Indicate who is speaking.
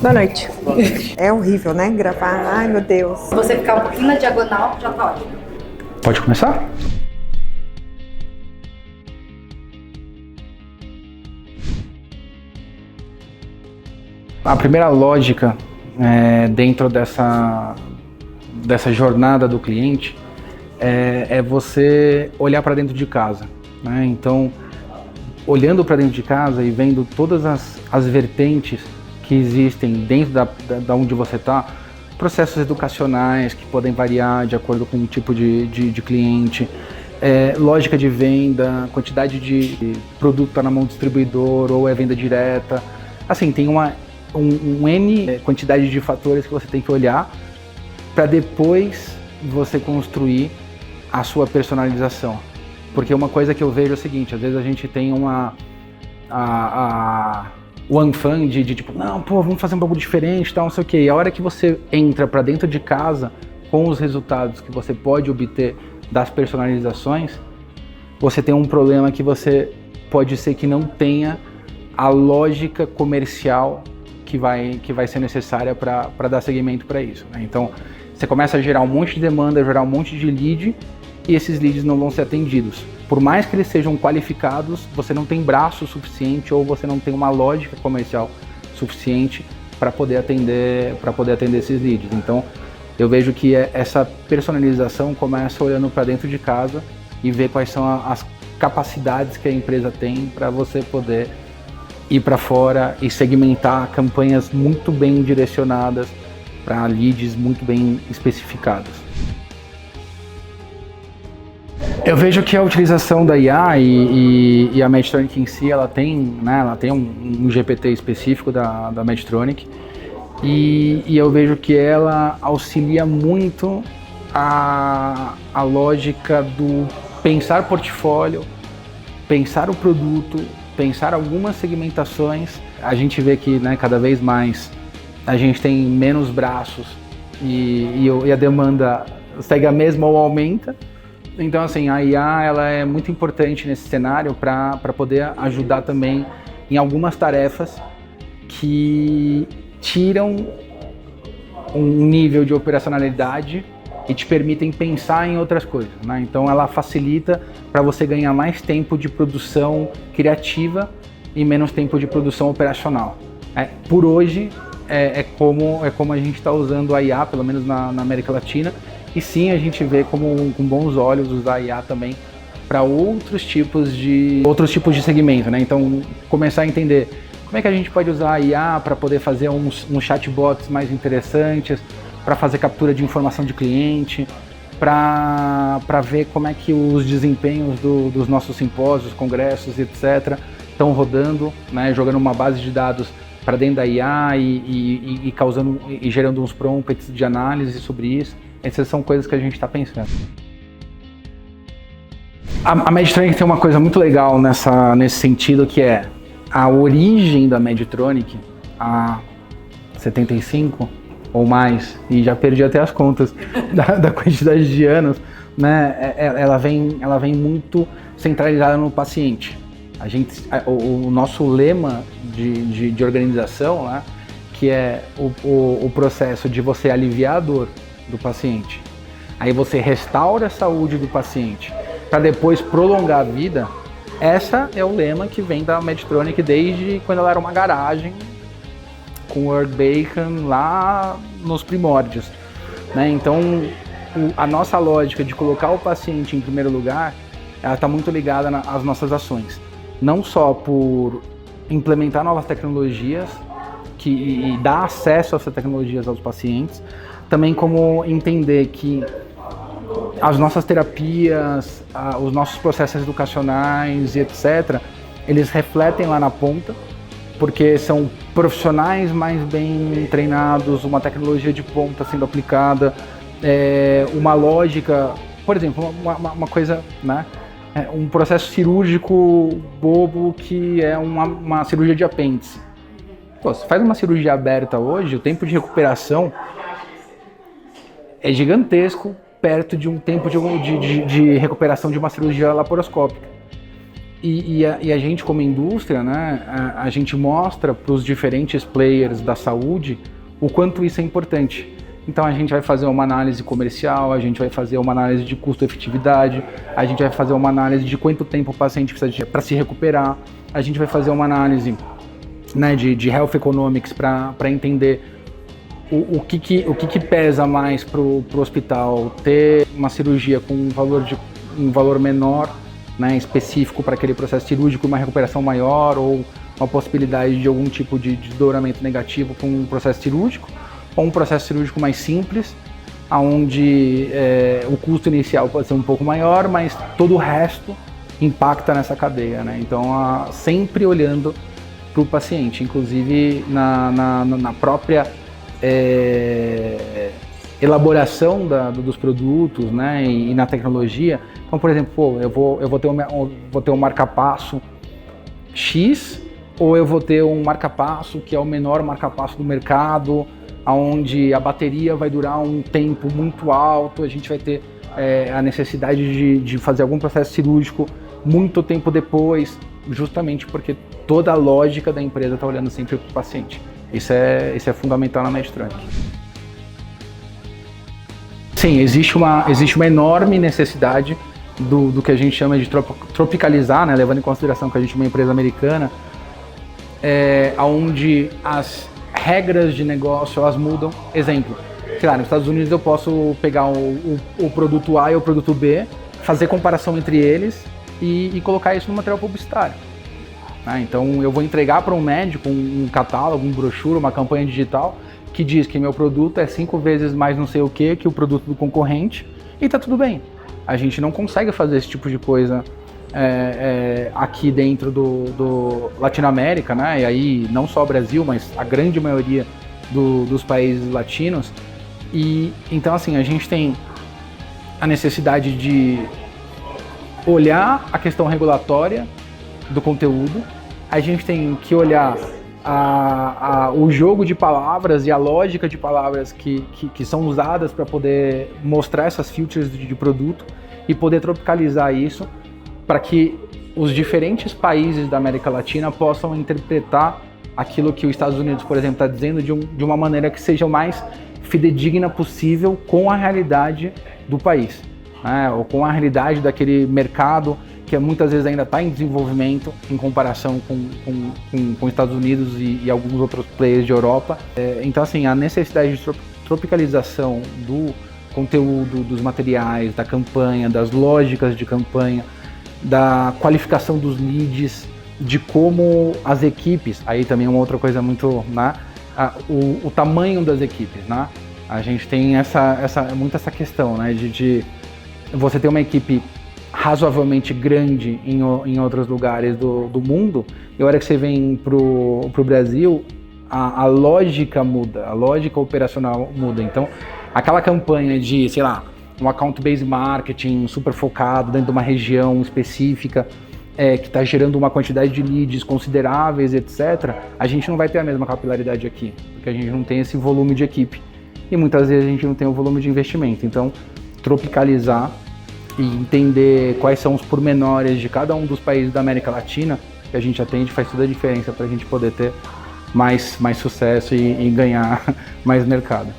Speaker 1: Boa noite.
Speaker 2: Boa noite.
Speaker 1: É horrível, né? Gravar. Ai, meu Deus.
Speaker 3: Se você ficar um pouquinho na diagonal, já tá ótimo.
Speaker 2: Pode começar? A primeira lógica dentro dessa jornada do cliente é você olhar para dentro de casa, né? Então, olhando para dentro de casa e vendo todas as vertentes que existem dentro da onde você está, processos educacionais que podem variar de acordo com o tipo de cliente, lógica de venda, quantidade de produto está na mão do distribuidor ou é venda direta. Assim, tem um N quantidade de fatores que você tem que olhar para depois você construir a sua personalização. Porque uma coisa que eu vejo é o seguinte, às vezes a gente tem one fan de tipo, não, pô, vamos fazer um bagulho diferente, tal, não sei o quê. E a hora que você entra para dentro de casa com os resultados que você pode obter das personalizações, você tem um problema que você pode ser que não tenha a lógica comercial que vai ser necessária para dar seguimento para isso, né? Então, você começa a gerar um monte de demanda, gerar um monte de lead, e esses leads não vão ser atendidos. Por mais que eles sejam qualificados, você não tem braço suficiente ou você não tem uma lógica comercial suficiente para poder atender esses leads. Então, eu vejo que essa personalização começa olhando para dentro de casa e ver quais são as capacidades que a empresa tem para você poder ir para fora e segmentar campanhas muito bem direcionadas para leads muito bem especificados. Eu vejo que a utilização da IA e a Medtronic em si, ela tem um GPT específico da Medtronic e eu vejo que ela auxilia muito a lógica do pensar portfólio, pensar o produto, pensar algumas segmentações. A gente vê que, né, cada vez mais a gente tem menos braços e a demanda segue a mesma ou aumenta. Então, assim, a IA ela é muito importante nesse cenário para poder ajudar também em algumas tarefas que tiram um nível de operacionalidade e te permitem pensar em outras coisas, né? Então, ela facilita para você ganhar mais tempo de produção criativa e menos tempo de produção operacional. Por hoje, é como a gente está usando a IA, pelo menos na América Latina. E sim, a gente vê com bons olhos usar a IA também para outros tipos de segmento, né? Então, começar a entender como é que a gente pode usar a IA para poder fazer uns chatbots mais interessantes, para fazer captura de informação de cliente, para ver como é que os desempenhos dos nossos simpósios, congressos, etc., estão rodando, né? Jogando uma base de dados para dentro da IA e gerando uns prompts de análise sobre isso. Essas são coisas que a gente está pensando. A Medtronic tem uma coisa muito legal nesse sentido, que é a origem da Medtronic, há 75 ou mais, e já perdi até as contas da quantidade de anos, né? Ela vem muito centralizada no paciente. O nosso lema de organização, né, que é o processo de você aliviar a dor do paciente, aí você restaura a saúde do paciente para depois prolongar a vida. Essa é o lema que vem da Medtronic desde quando ela era uma garagem com o Earl Bacon lá nos primórdios, né? Então a nossa lógica de colocar o paciente em primeiro lugar, ela está muito ligada às nossas ações, não só por implementar novas tecnologias e dar acesso a essas tecnologias aos pacientes, também como entender que as nossas terapias, os nossos processos educacionais e etc., eles refletem lá na ponta, porque são profissionais mais bem treinados, uma tecnologia de ponta sendo aplicada, uma lógica, por exemplo, uma coisa, né? Um processo cirúrgico bobo que é uma cirurgia de apêndice. Pô, você faz uma cirurgia aberta hoje, o tempo de recuperação é gigantesco perto de um tempo de recuperação de uma cirurgia laparoscópica. E a gente, como indústria, né, a gente mostra para os diferentes players da saúde o quanto isso é importante. Então a gente vai fazer uma análise comercial, a gente vai fazer uma análise de custo-efetividade, a gente vai fazer uma análise de quanto tempo o paciente precisa para se recuperar, a gente vai fazer uma análise, né, de health economics para entender o que pesa mais para o hospital ter uma cirurgia com um valor menor, né, específico para aquele processo cirúrgico, uma recuperação maior ou uma possibilidade de algum tipo de desdobramento negativo com um processo cirúrgico, ou um processo cirúrgico mais simples, onde o custo inicial pode ser um pouco maior, mas todo o resto impacta nessa cadeia, né? Então, sempre olhando para o paciente, inclusive na própria elaboração dos produtos, né, e na tecnologia. Então, por exemplo, eu vou ter um marca-passo X, ou eu vou ter um marca-passo que é o menor marca-passo do mercado, onde a bateria vai durar um tempo muito alto, a gente vai ter a necessidade de fazer algum processo cirúrgico muito tempo depois, justamente porque toda a lógica da empresa está olhando sempre para o paciente. Isso é fundamental na Medtronic. Sim, existe uma enorme necessidade do que a gente chama de tropicalizar, né, levando em consideração que a gente é uma empresa americana, onde as regras de negócio elas mudam. Exemplo, sei lá, nos Estados Unidos eu posso pegar o produto A e o produto B, fazer comparação entre eles e colocar isso no material publicitário. Então eu vou entregar para um médico um catálogo, um brochure, uma campanha digital que diz que meu produto é 5 vezes mais não sei o que o produto do concorrente, e tá tudo bem. A gente não consegue fazer esse tipo de coisa aqui dentro do Latinoamérica, né? E aí não só o Brasil, mas a grande maioria dos países latinos. E então assim, a gente tem a necessidade de olhar a questão regulatória do conteúdo, a gente tem que olhar o jogo de palavras e a lógica de palavras que são usadas para poder mostrar essas features de produto e poder tropicalizar isso para que os diferentes países da América Latina possam interpretar aquilo que os Estados Unidos, por exemplo, está dizendo de uma maneira que seja o mais fidedigna possível com a realidade do país, né? Ou com a realidade daquele mercado que muitas vezes ainda está em desenvolvimento em comparação com os Estados Unidos e alguns outros players de Europa. Então, assim, a necessidade de tropicalização do conteúdo, dos materiais, da campanha, das lógicas de campanha, da qualificação dos leads, de como as equipes, aí também é uma outra coisa muito, né, o tamanho das equipes, né? A gente tem muito essa questão, né, de você ter uma equipe razoavelmente grande em outros lugares do mundo, e a hora que você vem pro Brasil, a lógica muda, a lógica operacional muda. Então, aquela campanha de, sei lá, um account-based marketing super focado dentro de uma região específica, que está gerando uma quantidade de leads consideráveis, etc., a gente não vai ter a mesma capilaridade aqui, porque a gente não tem esse volume de equipe. E muitas vezes a gente não tem o volume de investimento. Então, tropicalizar e entender quais são os pormenores de cada um dos países da América Latina que a gente atende faz toda a diferença para a gente poder ter mais sucesso e ganhar mais mercado.